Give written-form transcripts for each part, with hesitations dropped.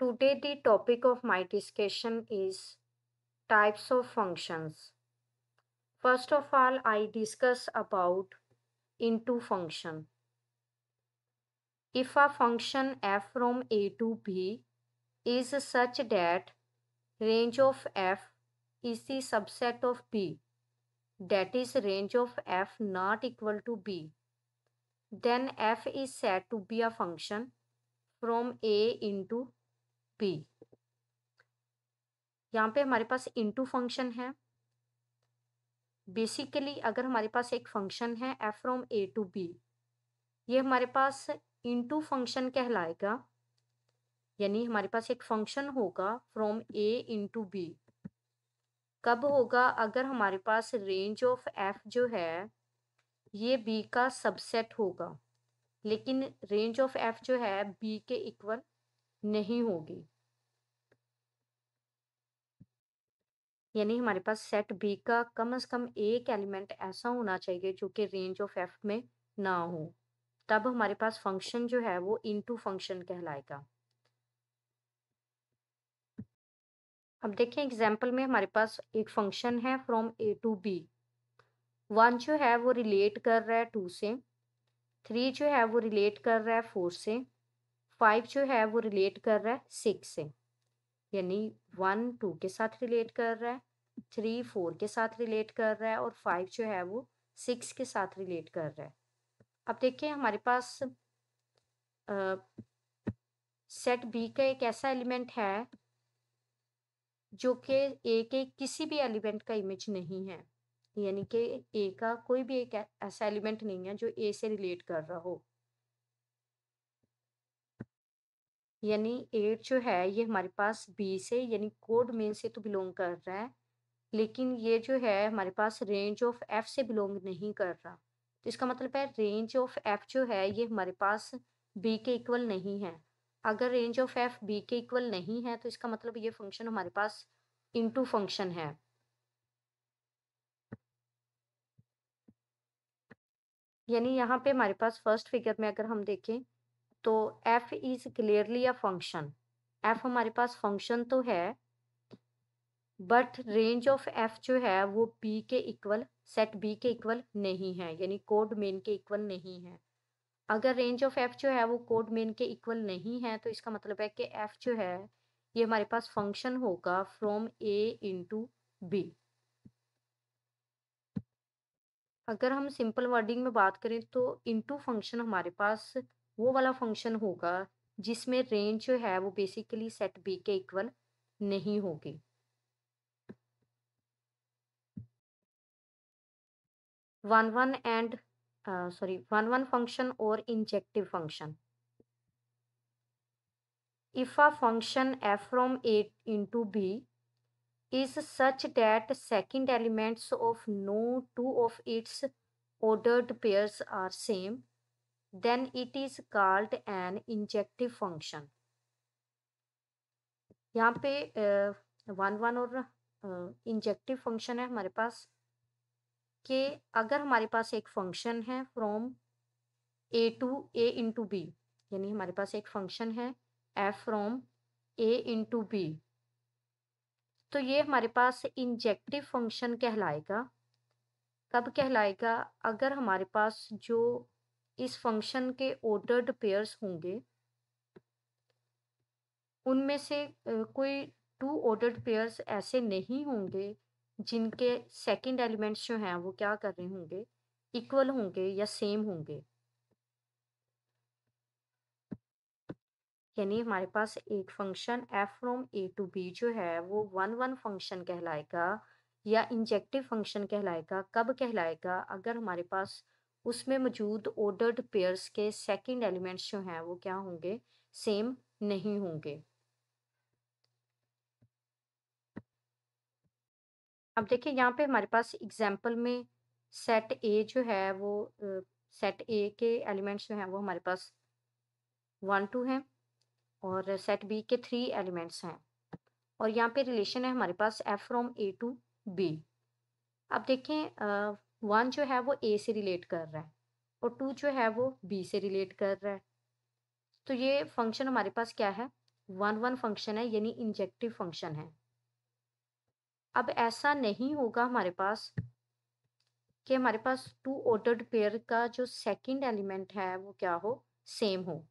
Today, the topic of my discussion is types of functions. First of all, I discuss about into function. If a function f from a to b is such that range of f is the subset of b, that is range of f not equal to b, then f is said to be a function from a into b. यहाँ पे हमारे पास into function है. Basically अगर हमारे पास एक function है f from A to b, ये हमारे पास इंटू फंक्शन कहलाएगा. यानी हमारे पास एक फंक्शन होगा फ्रॉम ए इंटू बी. कब होगा? अगर हमारे पास रेंज ऑफ एफ जो है ये बी का सबसेट होगा, लेकिन रेंज ऑफ एफ जो है बी के इक्वल नहीं होगी. यानी हमारे पास सेट बी का कम से कम एक एलिमेंट ऐसा होना चाहिए जो कि रेंज ऑफ एफ में ना हो. तब हमारे पास फंक्शन जो है वो इनटू फंक्शन कहलाएगा. अब देखें एग्जाम्पल में हमारे पास एक फंक्शन है फ्रॉम ए टू बी. 1 जो है वो रिलेट कर रहा है 2 से, 3 जो है वो रिलेट कर रहा है 4 से, 5 जो है वो रिलेट कर रहा है 6 से. यानी 1 2 के साथ रिलेट कर रहा है, 3 4 के साथ रिलेट कर रहा है और 5 जो है वो 6 के साथ रिलेट कर रहा है. अब देखिए हमारे पास सेट बी का एक ऐसा एलिमेंट है जो कि ए के किसी भी एलिमेंट का इमेज नहीं है. यानी कि ए का कोई भी एक ऐसा एलिमेंट नहीं है जो ए से रिलेट कर रहा हो. यानी 8 जो है ये हमारे पास बी से यानी कोड मेन से तो बिलोंग कर रहा है, लेकिन ये जो है हमारे पास रेंज ऑफ एफ से बिलोंग नहीं कर रहा. तो इसका मतलब है रेंज ऑफ एफ जो है ये हमारे पास बी के इक्वल नहीं है. अगर रेंज ऑफ एफ बी के इक्वल नहीं है तो इसका मतलब ये फंक्शन हमारे पास इनटू फंक्शन है. यानी यहाँ पे हमारे पास फर्स्ट फिगर में अगर हम देखें तो F is clearly a function. F हमारे पास फंक्शन तो है, बट रेंज ऑफ एफ जो है वो बी के इक्वल सेट बी के इक्वल नहीं है. यानी कोड मेन के इक्वल नहीं है. अगर रेंज ऑफ एफ जो है वो कोड मेन के इक्वल नहीं है तो इसका मतलब है कि एफ जो है ये हमारे पास फंक्शन होगा फ्रॉम ए इंटू बी. अगर हम सिंपल वर्डिंग में बात करें तो इनटू फंक्शन हमारे पास वो वाला फंक्शन होगा जिसमें रेंज जो है वो बेसिकली सेट बी के इक्वल नहीं होगी. 1 1 function or injective function. If a function f from a into b is such that second elements of no two of its ordered pairs are same, then it is called an injective function. यहाँ पे 1 1 और injective function है हमारे पास कि अगर हमारे पास एक फंक्शन है from A to a into b, यानी हमारे पास एक फंक्शन है f from a into b, तो ये हमारे पास इंजेक्टिव फंक्शन कहलाएगा. कब कहलाएगा? अगर हमारे पास जो इस फंक्शन के ऑर्डर्ड पेयर्स होंगे उनमें से कोई 2 ऑर्डर्ड पेयर्स ऐसे नहीं होंगे जिनके सेकंड एलिमेंट्स जो हैं वो क्या कर रहे होंगे, इक्वल होंगे या सेम होंगे. यानी हमारे पास एक function f from A to b जो है वो 1 1 फंक्शन कहलाएगा या इंजेक्टिव फंक्शन कहलाएगा. कब कहलाएगा? अगर हमारे पास उसमें मौजूद ऑर्डर्ड पेयर्स के सेकंड एलिमेंट्स जो हैं वो क्या होंगे, सेम नहीं होंगे. अब देखिए यहाँ पे हमारे पास एग्जाम्पल में सेट ए जो है वो सेट ए के एलिमेंट्स जो हैं वो हमारे पास 1 2 हैं और सेट बी के 3 एलिमेंट्स हैं. और यहाँ पे रिलेशन है हमारे पास F from A to B. अब देखें 1 जो है वो ए से रिलेट कर रहा है और 2 जो है वो बी से रिलेट कर रहा है. तो ये फंक्शन हमारे पास क्या है? वन फंक्शन है, यानी इंजेक्टिव फंक्शन है। अब ऐसा नहीं होगा हमारे पास कि हमारे पास टू ऑर्डर्ड पेयर का जो सेकंड एलिमेंट है वो क्या हो, सेम हो।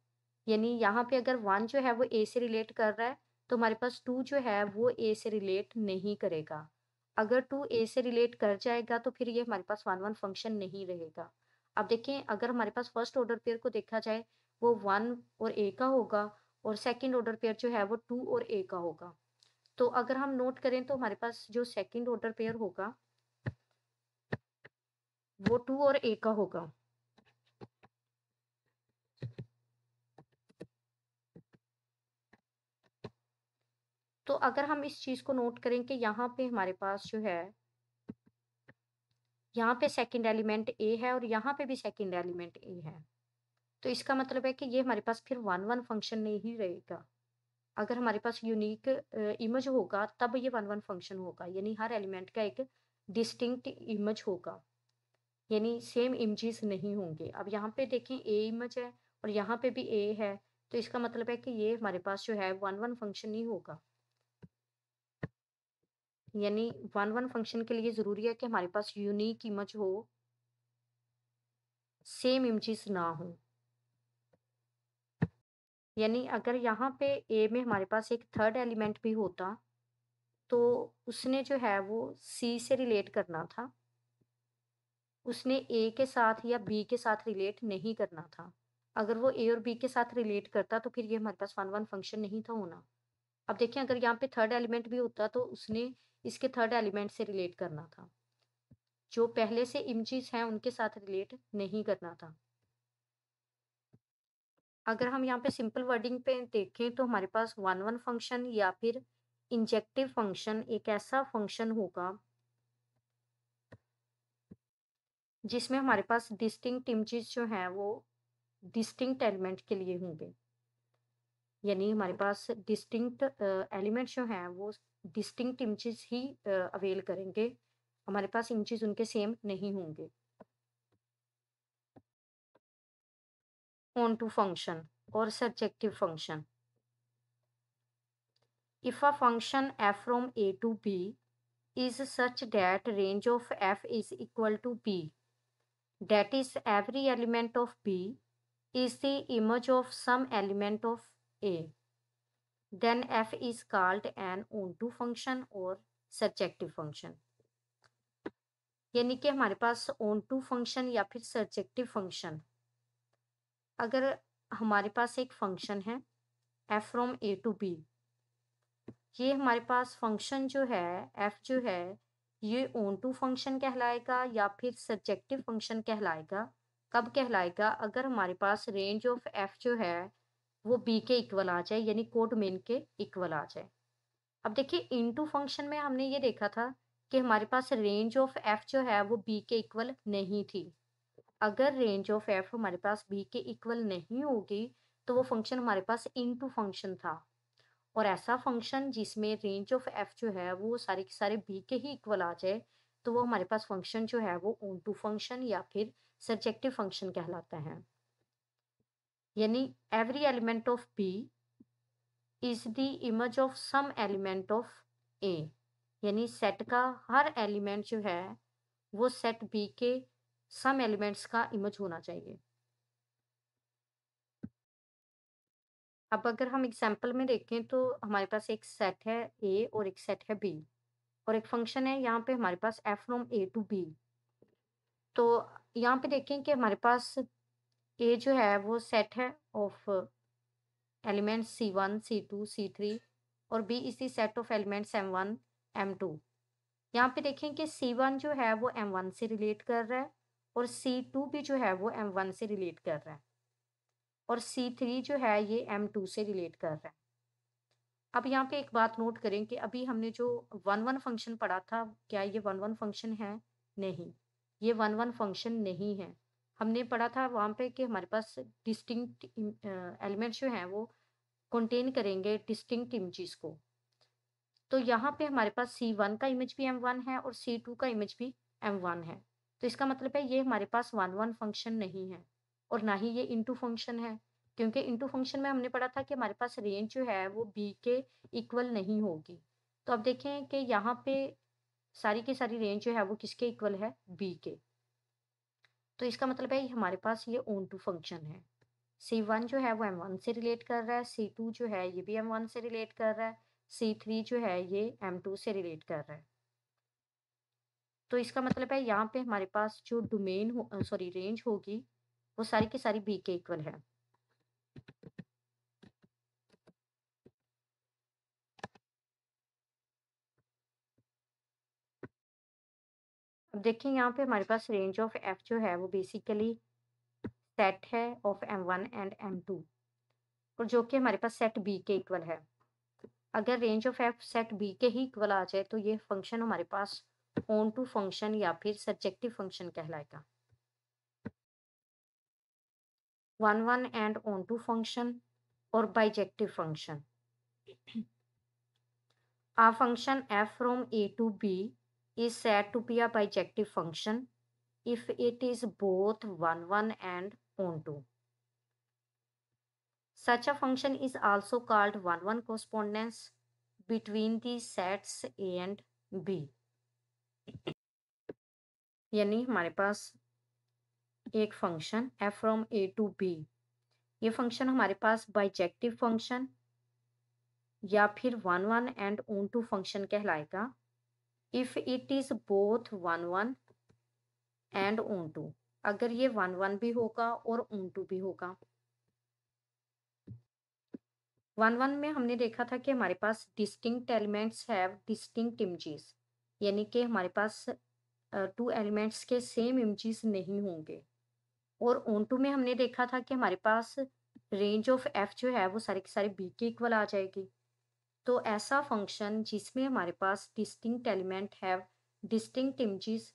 यानी यहाँ पे अगर वन जो है वो ए से रिलेट कर रहा है, तो हमारे पास टू जो है वो ए से रिलेट नहीं करेगा। अगर टू ए से रिलेट कर जाएगा तो फिर ये हमारे पास वन वन फंक्शन नहीं रहेगा। अब देखें, अगर हमारे पास फर्स्ट ऑर्डर पेयर को देखा जाए, वो वन और ए का होगा, और सेकेंड ऑर्डर पेयर जो है वो टू और ए का होगा। तो अगर हम नोट करें तो हमारे पास जो सेकेंड ऑर्डर पेयर होगा वो टू और ए का होगा। तो अगर हम इस चीज को नोट करें कि यहाँ पे हमारे पास जो है, यहाँ पे सेकंड एलिमेंट ए है और यहाँ पे भी सेकंड एलिमेंट ए है, तो इसका मतलब है कि ये हमारे पास फिर वन वन फंक्शन नहीं रहेगा। अगर हमारे पास यूनिक इमेज होगा तब ये वन वन फंक्शन होगा, यानी हर एलिमेंट का एक डिस्टिंक्ट इमेज होगा, यानी सेम इमेजेस नहीं होंगे। अब यहाँ पे देखें ए इमेज है और यहाँ पे भी ए है, तो इसका मतलब है कि ये हमारे पास जो है वन वन फंक्शन नहीं होगा। यानी वन वन फंक्शन के लिए जरूरी है कि हमारे पास यूनिक इमेज हो, सेम इमेजेस ना हो। यानी अगर यहाँ पे ए में हमारे पास एक थर्ड एलिमेंट भी होता, तो उसने जो है वो सी से रिलेट करना था, उसने ए के साथ या बी के साथ रिलेट नहीं करना था। अगर वो ए और बी के साथ रिलेट करता तो फिर ये हमारे पास वन वन फंक्शन नहीं था होना। अब देखें, अगर यहाँ पे थर्ड एलिमेंट भी होता तो उसने इसके थर्ड एलिमेंट से रिलेट करना था, जो पहले से इमेजेस हैं उनके साथ रिलेट नहीं करना था। अगर हम यहाँ पे सिंपल वर्डिंग पे देखें तो हमारे पास वन वन फंक्शन या फिर इंजेक्टिव फंक्शन एक ऐसा फंक्शन होगा जिसमें हमारे पास डिस्टिंक्ट इमेजेस जो हैं वो डिस्टिंक्ट एलिमेंट के लिए होंगे। यानी हमारे पास डिस्टिंक्ट एलिमेंट जो हैं वो डिस्टिंक्ट इमेजेस ही अवेल करेंगे, हमारे पास इमेजेस उनके सेम नहीं होंगे। ऑन टू फंक्शन और surjective function. If a function f from a to b is such that range of f is equal to b, that is every element of b is the image of some element of a, then f is called an onto function or surjective function। यानी कि हमारे पास onto function या फिर surjective function, अगर हमारे पास एक function है f from a to b, ये हमारे पास फंक्शन जो है f जो है ये ऑन टू फंक्शन कहलाएगा या फिर सब्जेक्टिव फंक्शन कहलाएगा। कब कहलाएगा? अगर हमारे पास रेंज ऑफ f जो है वो b के इक्वल आ जाए, यानी कोड मेन के इक्वल आ जाए। अब देखिए, इनटू फंक्शन में हमने ये देखा था कि हमारे पास रेंज ऑफ f जो है वो b के इक्वल नहीं थी। अगर रेंज ऑफ f हमारे पास b के इक्वल नहीं होगी तो वो फंक्शन हमारे पास इनटू फंक्शन था। और ऐसा फंक्शन जिसमें रेंज ऑफ f जो है वो सारे के सारे b के ही इक्वल आ जाए, तो वो हमारे पास फंक्शन जो है वो ऑन टू फंक्शन या फिर सर्जेक्टिव फंक्शन कहलाता है। यानी every element of b is the image of some element of a, यानी सेट का हर एलिमेंट जो है वो सेट b के सम एलिमेंट्स का इमेज होना चाहिए। अब अगर हम एग्जाम्पल में देखें तो हमारे पास एक सेट है a और एक सेट है b, और एक फंक्शन है यहाँ पे हमारे पास f फ्रॉम a टू b। तो यहाँ पे देखें कि हमारे पास a जो है वो सेट है of elements c1 c2 c3, और b is the set of elements m1 m2। यहाँ पे देखें कि c1 जो है वो m1 से रिलेट कर रहा है, और c2 भी जो है वो m1 से रिलेट कर रहा है, और c3 जो है ये m2 से रिलेट कर रहा है। अब यहाँ पे एक बात नोट करें कि अभी हमने जो वन वन फंक्शन पढ़ा था, क्या ये वन वन फंक्शन है? नहीं, ये वन वन फंक्शन नहीं है। हमने पढ़ा था वहाँ पे कि हमारे पास डिस्टिंक्ट एलिमेंट्स जो हैं वो कंटेन करेंगे डिस्टिंक्ट इमेजेस को। तो यहाँ पे हमारे पास C1 का इमेज भी M1 है और C2 का इमेज भी M1 है। तो इसका मतलब है ये हमारे पास वन वन फंक्शन नहीं है और ना ही ये इनटू फंक्शन है। क्योंकि इनटू फंक्शन में हमने पढ़ा था कि हमारे पास रेंज जो है वो बी के इक्वल नहीं होगी। तो अब देखें कि यहाँ पे सारी की सारी रेंज जो है वो किसके इक्वल है, बी के। तो इसका मतलब है हमारे पास ये ऑन टू फंक्शन है। C1 जो है वो M1 से रिलेट कर रहा है, C2 जो है ये भी M1 से रिलेट कर रहा है, C3 जो है ये M2 से रिलेट कर रहा है। तो इसका मतलब है यहाँ पे हमारे पास जो डोमेन सॉरी रेंज होगी वो सारी की सारी बी के इक्वल है। अब देखिए यहाँ पे हमारे पास रेंज ऑफ एफ जो है वो बेसिकली सेट है ऑफ M1 एंड M2, और जो कि हमारे पास सेट बी के इक्वल है। अगर range of f set b के ही इक्वल आ जाए तो ये फंक्शन हमारे पास ऑन टू फंक्शन या फिर सर्जेक्टिव फंक्शन कहलाएगा। One one and onto function और bijective function. A function f from a to b is said to be a bijective function if it is both 1 1 and onto. Such a function is also called 1 1 correspondence between the sets a and b. यानी हमारे पास एक function f from a to b, ये function हमारे पास bijective function या फिर 1 1 and onto function कहलाएगा if it is both 1 1 and onto, अगर ये 1 1 भी होगा और ऑन टू भी होगा। 1 1 में हमने देखा था कि हमारे पास distinct elements have distinct images, यानी कि हमारे पास टू एलिमेंट्स के सेम इमेजेस नहीं होंगे। और ऑन टू में हमने देखा था कि हमारे पास रेंज ऑफ एफ जो है वो सारी की सारी बी के इक्वल आ जाएगी। तो ऐसा फंक्शन जिसमें हमारे पास distinct element have distinct images,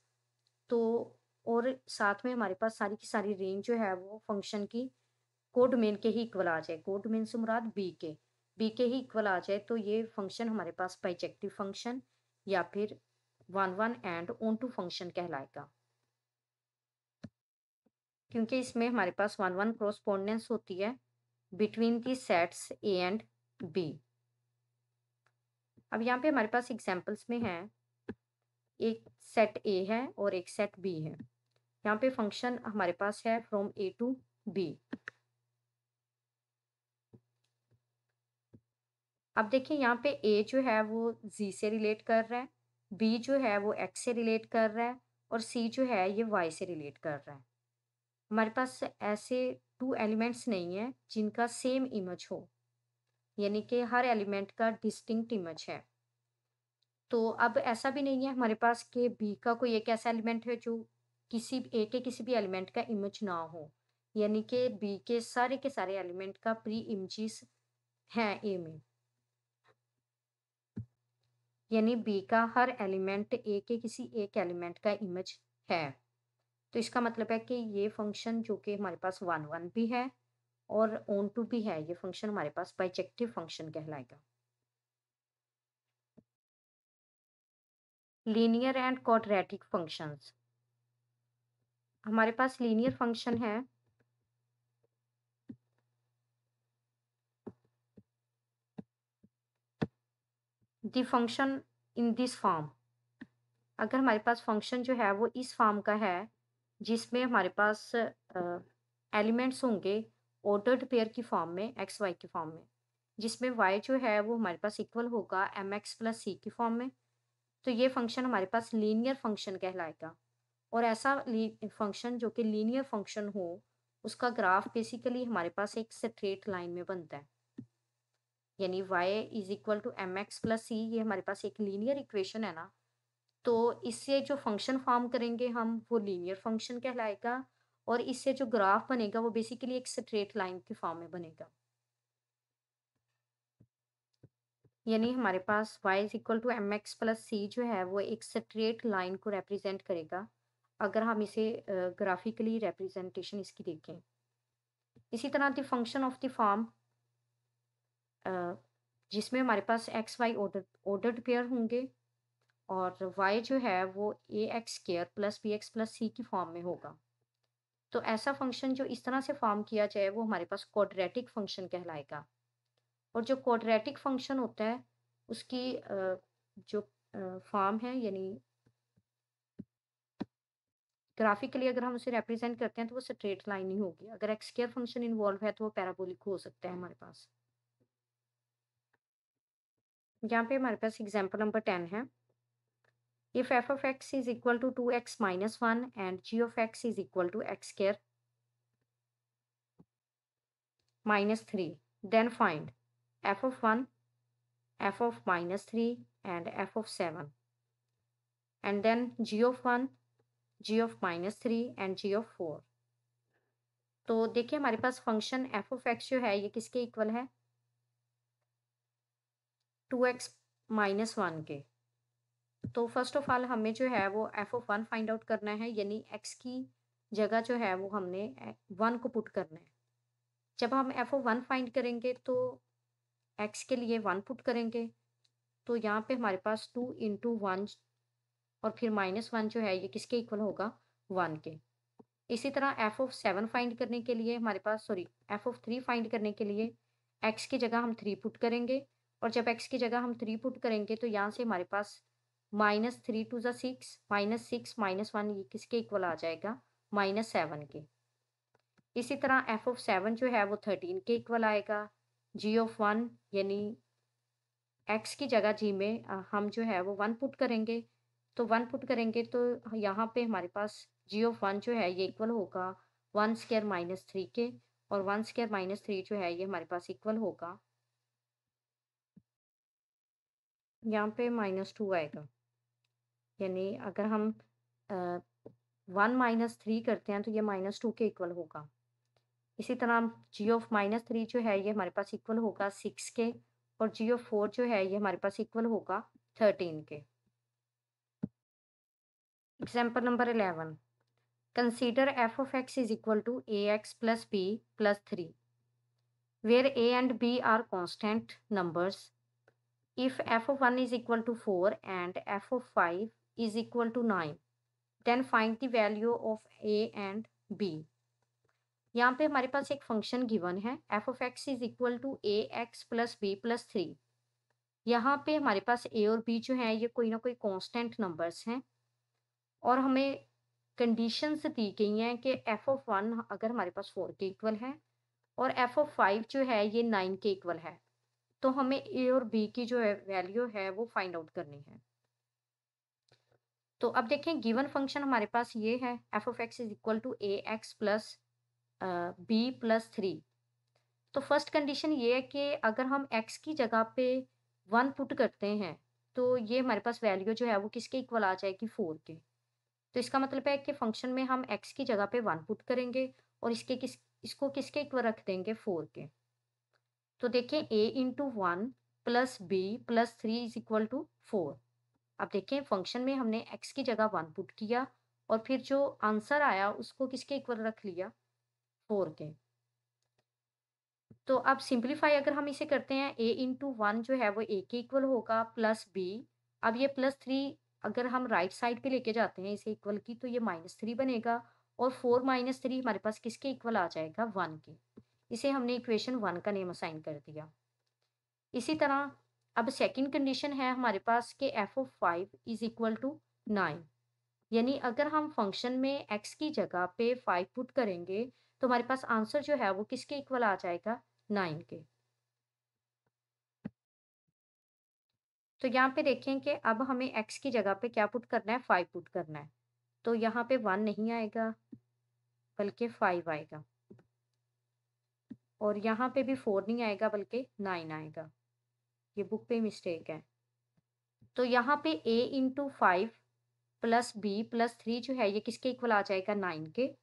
तो और साथ में हमारे पास सारी की सारी रेंज जो है वो फंक्शन की कोडोमेन के ही इक्वल आ जाए, कोडोमेन से मुराद बी के ही इक्वल आ जाए, तो ये फंक्शन हमारे पास बाइजेक्टिव फंक्शन या फिर 1 1 एंड ऑन टू फंक्शन कहलाएगा। क्योंकि इसमें हमारे पास 1 1 क्रॉसपोंडेंस होती है between the sets a and b. अब यहाँ पे हमारे पास एग्जाम्पल्स में है, एक सेट ए है और एक सेट बी है। यहाँ पे फंक्शन हमारे पास है फ्रॉम ए टू बी। अब देखिए यहाँ पे ए जो है वो जी से रिलेट कर रहा है, बी जो है वो एक्स से रिलेट कर रहा है, और सी जो है ये वाई से रिलेट कर रहा है। हमारे पास ऐसे टू एलिमेंट्स नहीं है जिनका सेम इमेज हो, यानी कि हर एलिमेंट का डिस्टिंक्ट इमेज है। तो अब ऐसा भी नहीं है हमारे पास कि बी का कोई एक ऐसा एलिमेंट है जो किसी ए के किसी भी एलिमेंट का इमेज ना हो, यानी कि बी के सारे एलिमेंट का प्री इमेजेस हैं ए में, यानी बी का हर एलिमेंट ए के किसी एक एलिमेंट का इमेज है। तो इसका मतलब है कि ये फंक्शन जो कि हमारे पास 1 1 भी है और ऑन टू भी है, ये फंक्शन हमारे पास बाइजेक्टिव फंक्शन कहलाएगा। Linear and quadratic functions. हमारे पास लीनियर फंक्शन है the function in this form. अगर हमारे पास फंक्शन जो है वो इस फॉर्म का है जिसमें हमारे पास एलिमेंट्स होंगे ऑर्डर्ड पेयर की फॉर्म में, एक्स वाई की फॉर्म में, जिसमें वाई जो है वो हमारे पास इक्वल होगा एम एक्स प्लस सी की फॉर्म में, तो ये फंक्शन हमारे पास लीनियर फंक्शन कहलाएगा। और ऐसा फंक्शन जो कि लीनियर फंक्शन हो उसका ग्राफ बेसिकली हमारे पास एक स्ट्रेट लाइन में बनता है, यानी y is equal to M X plus C, ये हमारे पास एक लीनियर इक्वेशन है ना, तो इससे जो फंक्शन फॉर्म करेंगे हम वो लीनियर फंक्शन कहलाएगा, और इससे जो ग्राफ बनेगा वो बेसिकली एक स्ट्रेट लाइन की फॉर्म में बनेगा। यानी हमारे पास y is equal to M X plus C जो है वो एक स्ट्रेट लाइन को रिप्रेजेंट करेगा, अगर हम इसे ग्राफिकली रिप्रेजेंटेशन इसकी देखें। इसी तरह the function of the form जिसमें हमारे पास एक्स वाई ऑर्डर्ड पेयर होंगे और y जो है वो A X square plus B X plus C की फॉर्म में होगा। तो ऐसा फंक्शन जो इस तरह से फॉर्म किया जाए वो हमारे पास क्वाड्रेटिक फंक्शन कहलाएगा। और जो क्वाड्रेटिक फंक्शन होता है उसकी जो फॉर्म है, यानी ग्राफिकली अगर हम उसे रिप्रेजेंट करते हैं तो वो स्ट्रेट लाइन ही होगी। अगर एक्स स्क्वायर फंक्शन इन्वॉल्व है तो वो पैराबोलिक हो सकता है हमारे पास। यहाँ पे हमारे पास एग्जांपल नंबर 10 है। If f of x is equal to 2x minus 1 and g of x is equal to x square minus 3, then find f of 1, f of minus 3 and f of 7, and then g of 1, g of minus 3 and g of 4। तो देखिए हमारे पास function f of x जो है ये किसके equal है? 2x minus 1 के। तो फर्स्ट ऑफ ऑल हमें जो है वो f of 1 फाइंड आउट करना है, यानी x की जगह जो है वो हमने 1 को पुट करना है। जब हम f of 1 फाइंड करेंगे तो x के लिए 1 पुट करेंगे, तो यहाँ पे हमारे पास 2 इंटू 1 और फिर माइनस 1 जो है ये किसके इक्वल होगा? 1 के। इसी तरह एफ ऑफ 7 फाइंड करने के लिए हमारे पास, सॉरी, एफ ऑफ 3 फाइंड करने के लिए एक्स की जगह हम 3 पुट करेंगे, और जब एक्स की जगह हम 3 पुट करेंगे तो यहाँ से हमारे पास माइनस 3 टू ज़ा 6, माइनस 6 माइनस 1 ये किसके इक्वल आ जाएगा? माइनस 7 के। इसी तरह एफ ऑफ 7 जो है वो 13 के इक्वल आएगा। जी ऑफ 1 यानी एक्स की जगह जी में हम जो है वो 1 पुट करेंगे, तो 1 पुट करेंगे तो यहाँ पे हमारे पास जी ऑफ 1 जो है ये इक्वल होगा 1 स्क्वायर माइनस 3 के, और 1 स्क्वायर माइनस 3 जो है ये हमारे पास इक्वल होगा, यहाँ पे माइनस 2 आएगा। यानी अगर हम 1 माइनस 3 करते हैं तो ये माइनस 2 के इक्वल होगा। इसी तरह जी ऑफ माइनस 3 जो है ये हमारे पास इक्वल होगा 6 के, और जी ऑफ 4 जो है ये हमारे पास इक्वल होगा 13 के। Example number 11, consider f of x is equal to ax plus b plus 3, where a and b are constant numbers. If f of 1 is equal to 4 and f of 5 is equal to 9, then find the value of a and b। यहाँ पे हमारे पास एक function given है f of x is equal to ax plus b plus 3। यहाँ पे हमारे पास a और b जो है ये कोई ना कोई कांस्टेंट नंबर्स हैं, और हमें कंडीशंस दी गई हैं कि एफ ऑफ 1 अगर हमारे पास 4 के इक्वल है और एफ ऑफ 5 जो है ये 9 के इक्वल है, तो हमें ए और बी की जो है वैल्यू है वो फाइंड आउट करनी है। तो अब देखें गिवन फंक्शन हमारे पास ये है f of x is equal to a x plus b plus 3। तो फर्स्ट कंडीशन ये है कि अगर हम x की जगह पे 1 पुट करते हैं तो ये हमारे पास वैल्यू जो है वो किसके इक्वल आ जाएगी? 4 के। तो इसका मतलब है कि फंक्शन में हम x की जगह पे 1 पुट करेंगे और इसको किसके इक्वल रख देंगे? 4 के। तो देखें a into 1 plus b plus 3 is equal to 4। अब देखें फंक्शन में हमने x की जगह 1 पुट किया और फिर जो आंसर आया उसको किसके इक्वल रख लिया? 4 के। तो अब सिंप्लीफाई अगर हम इसे करते हैं, a इंटू 1 जो है वो a के इक्वल होगा प्लस b। अब ये प्लस 3 अगर हम राइट साइड पे लेके जाते हैं इसे इक्वल की, तो ये माइनस 3 बनेगा, और 4 माइनस 3 हमारे पास किसके इक्वल आ जाएगा? 1 के। इसे हमने इक्वेशन 1 का नेम असाइन कर दिया। इसी तरह अब सेकंड कंडीशन है हमारे पास कि f of 5 is equal to 9, यानी अगर हम फंक्शन में x की जगह पे 5 पुट करेंगे तो हमारे पास आंसर जो है वो किसके इक्वल आ जाएगा? 9 के। तो यहाँ पे देखें कि अब हमें x की जगह पे क्या पुट करना है? 5 पुट करना है। तो यहाँ पे 1 नहीं आएगा बल्कि 5 आएगा, और यहाँ पे भी 4 नहीं आएगा बल्कि 9 आएगा। ये बुक पे मिस्टेक है। तो यहाँ पे a into 5 plus b plus 3 जो है ये किसके इक्वल आ जाएगा? 9 के।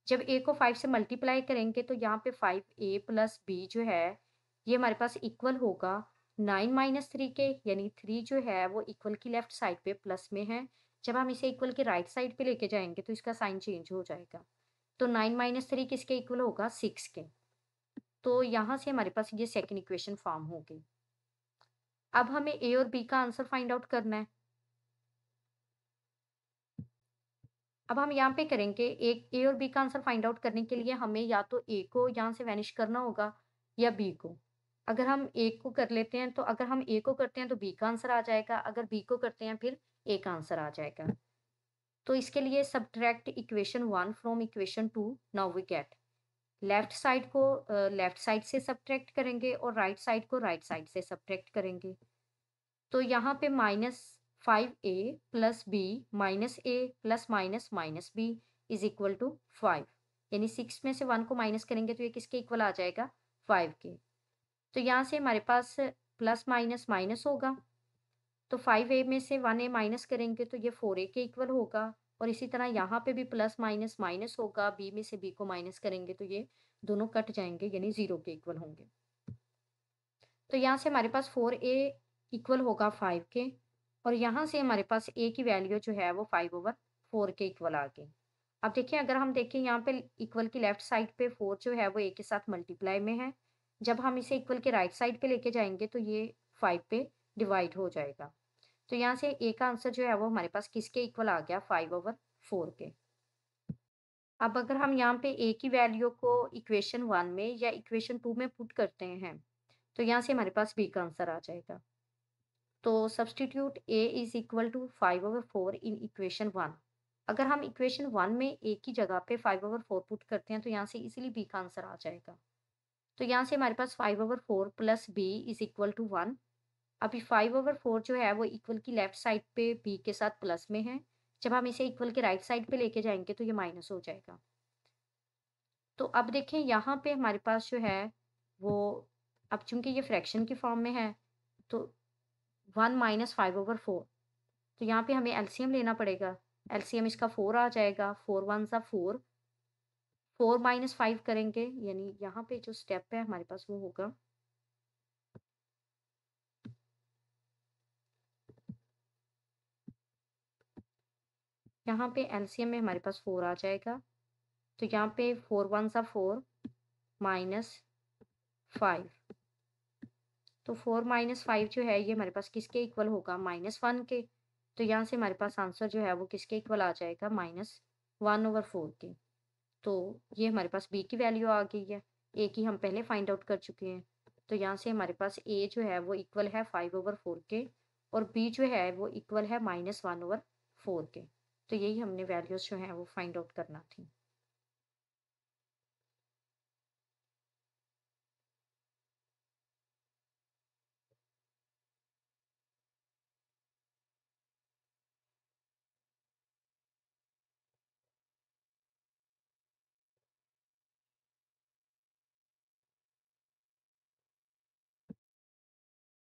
जब a को 5 से मल्टीप्लाई करेंगे तो यहाँ पे 5a प्लस बी जो है ये हमारे पास इक्वल होगा 9 माइनस 3 के, यानी 3 जो है वो इक्वल की लेफ्ट साइड पे प्लस में है। जब हम इसे इक्वल के राइट साइड पे लेके जाएंगे तो इसका साइन चेंज हो जाएगा। तो 9 माइनस 3 किसके इक्वल होगा? 6 के। तो यहाँ से हमारे पास ये सेकेंड इक्वेशन फॉर्म हो गई। अब हमें a और b का आंसर फाइंड आउट करना है। अब हम यहाँ पे करेंगे एक ए और बी का आंसर फाइंड आउट करने के लिए हमें या तो ए को यहाँ से वैनिश करना होगा या बी को। अगर हम ए को कर लेते हैं तो अगर हम ए को करते हैं तो बी का आंसर आ जाएगा, अगर बी को करते हैं फिर ए का आंसर आ जाएगा। तो इसके लिए subtract equation 1 from equation 2। Now we get left side को लेफ्ट साइड से सब्ट्रैक्ट करेंगे और राइट साइड को राइट साइड से सब्ट्रैक्ट करेंगे। तो यहाँ पे -5a plus b minus a plus minus minus b is equal to 5, यानी 6 में से 1 को माइनस करेंगे तो ये किसके इक्वल आ जाएगा, 5 के। तो यहाँ से हमारे पास प्लस माइनस माइनस होगा, तो 5a में से 1a माइनस करेंगे तो ये 4a के इक्वल होगा। और इसी तरह यहाँ पे भी प्लस माइनस माइनस होगा, b में से b को माइनस करेंगे तो ये दोनों कट जाएंगे, यानी 0 के इक्वल होंगे। तो यहाँ से हमारे पास 4a इक्वल होगा 5 के, और यहाँ से हमारे पास a की वैल्यू जो है वो 5/4 के इक्वल आ गई। अब देखिए अगर हम देखें यहाँ पे इक्वल की लेफ्ट साइड पे 4 जो है वो a के साथ मल्टीप्लाई में है, जब हम इसे इक्वल के राइट साइड पे लेके जाएंगे तो ये 5 पे डिवाइड हो जाएगा। तो यहाँ से a का आंसर जो है वो हमारे पास किसके इक्वल आ गया, 5/4 के। अब अगर हम यहाँ पे a की वैल्यू को इक्वेशन 1 में या इक्वेशन 2 में पुट करते हैं तो यहाँ से हमारे पास b का आंसर आ जाएगा। तो substitute a is equal to 5/4 in equation 1। अगर हम इक्वेशन 1 में a की जगह पे 5/4 पुट करते हैं तो यहाँ से इजीली b का आंसर आ जाएगा। तो यहाँ से हमारे पास 5/4 plus b is equal to 1। अभी 5/4 जो है वो इक्वल की लेफ्ट साइड पे b के साथ प्लस में है, जब हम इसे इक्वल के राइट साइड पे लेके जाएंगे तो ये माइनस हो जाएगा। तो अब देखें यहाँ पे हमारे पास जो है वो, अब चूंकि ये फ्रैक्शन की फॉर्म में है तो 1 माइनस 5/4, तो यहाँ पे हमें एलसीएम लेना पड़ेगा। एलसीएम इसका 4 आ जाएगा, 4 1 सा 4, 4 माइनस 5 करेंगे, यानी यहाँ पे जो स्टेप है हमारे पास वो होगा, यहाँ पे एलसीएम में हमारे पास 4 आ जाएगा। तो यहाँ पे 4 1 सा 4 माइनस 5, तो 4 माइनस 5 जो है ये हमारे पास किसके इक्वल होगा, -1 के। तो यहाँ से हमारे पास आंसर जो है वो किसके इक्वल आ जाएगा, -1/4 के। तो ये हमारे पास b की वैल्यू आ गई है, a की हम पहले फाइंड आउट कर चुके हैं। तो यहाँ से हमारे पास a जो है वो इक्वल है 5/4 के, और b जो है वो इक्वल है -1/4 के। तो यही हमने वैल्यूज जो है वो फाइंड आउट करना थी।